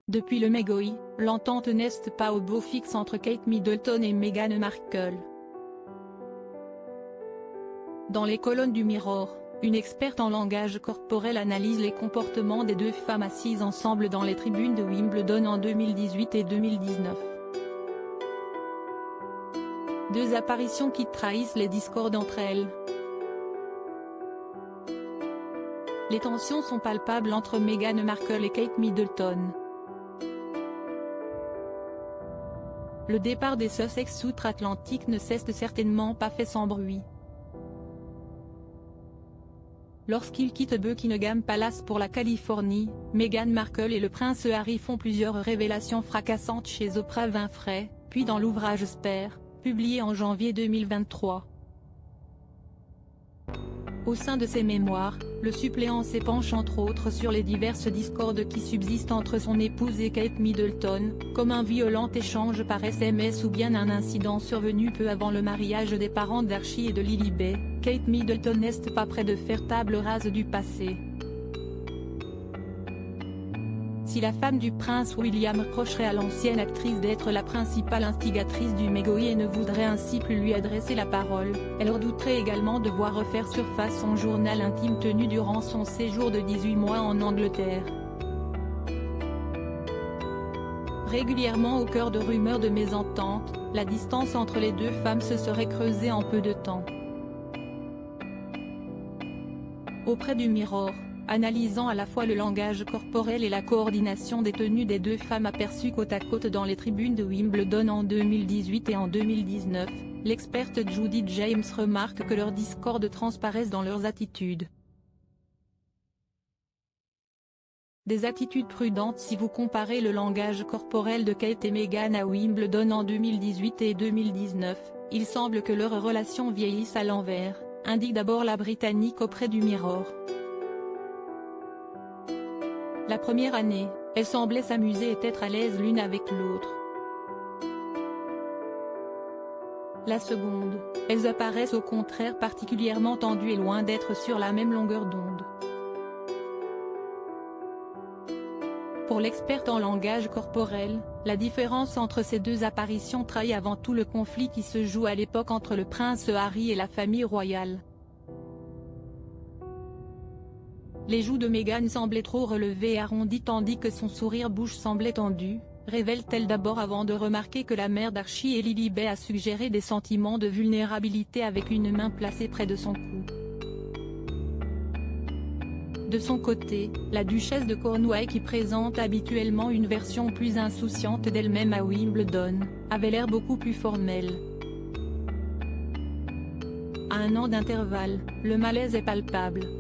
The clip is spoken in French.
Depuis le MeGoI, l'entente n'est pas au beau fixe entre Kate Middleton et Meghan Markle. Dans les colonnes du Mirror, une experte en langage corporel analyse les comportements des deux femmes assises ensemble dans les tribunes de Wimbledon en 2018 et 2019. Deux apparitions qui trahissent les discordes entre elles. Les tensions sont palpables entre Meghan Markle et Kate Middleton. Le départ des Sussex outre-Atlantique ne s'est certainement pas fait sans bruit. Lorsqu'ils quittent Buckingham Palace pour la Californie, Meghan Markle et le prince Harry font plusieurs révélations fracassantes chez Oprah Winfrey, puis dans l'ouvrage Spare, publié en janvier 2023. Au sein de ses mémoires, le suppléant s'épanche entre autres sur les diverses discordes qui subsistent entre son épouse et Kate Middleton, comme un violent échange par SMS ou bien un incident survenu peu avant le mariage des parents d'Archie et de Lilibet. Kate Middleton n'est pas près de faire table rase du passé. Si la femme du prince William reprocherait à l'ancienne actrice d'être la principale instigatrice du MeGoI et ne voudrait ainsi plus lui adresser la parole, elle redouterait également de voir refaire surface son journal intime tenu durant son séjour de 18 mois en Angleterre. Régulièrement au cœur de rumeurs de mésentente, la distance entre les deux femmes se serait creusée en peu de temps. Auprès du Mirror, analysant à la fois le langage corporel et la coordination des tenues des deux femmes aperçues côte à côte dans les tribunes de Wimbledon en 2018 et en 2019, l'experte Judy James remarque que leurs discordes transparaissent dans leurs attitudes. Des attitudes prudentes si vous comparez le langage corporel de Kate et Meghan à Wimbledon en 2018 et 2019, il semble que leurs relations vieillissent à l'envers, indique d'abord la Britannique auprès du Mirror. La première année, elles semblaient s'amuser et être à l'aise l'une avec l'autre. La seconde, elles apparaissent au contraire particulièrement tendues et loin d'être sur la même longueur d'onde. Pour l'experte en langage corporel, la différence entre ces deux apparitions trahit avant tout le conflit qui se joue à l'époque entre le prince Harry et la famille royale. Les joues de Meghan semblaient trop relevées et arrondies tandis que son sourire-bouche semblait tendu, révèle-t-elle d'abord avant de remarquer que la mère d'Archie et Lilibet a suggéré des sentiments de vulnérabilité avec une main placée près de son cou. De son côté, la duchesse de Cornouailles qui présente habituellement une version plus insouciante d'elle-même à Wimbledon, avait l'air beaucoup plus formelle. À un an d'intervalle, le malaise est palpable.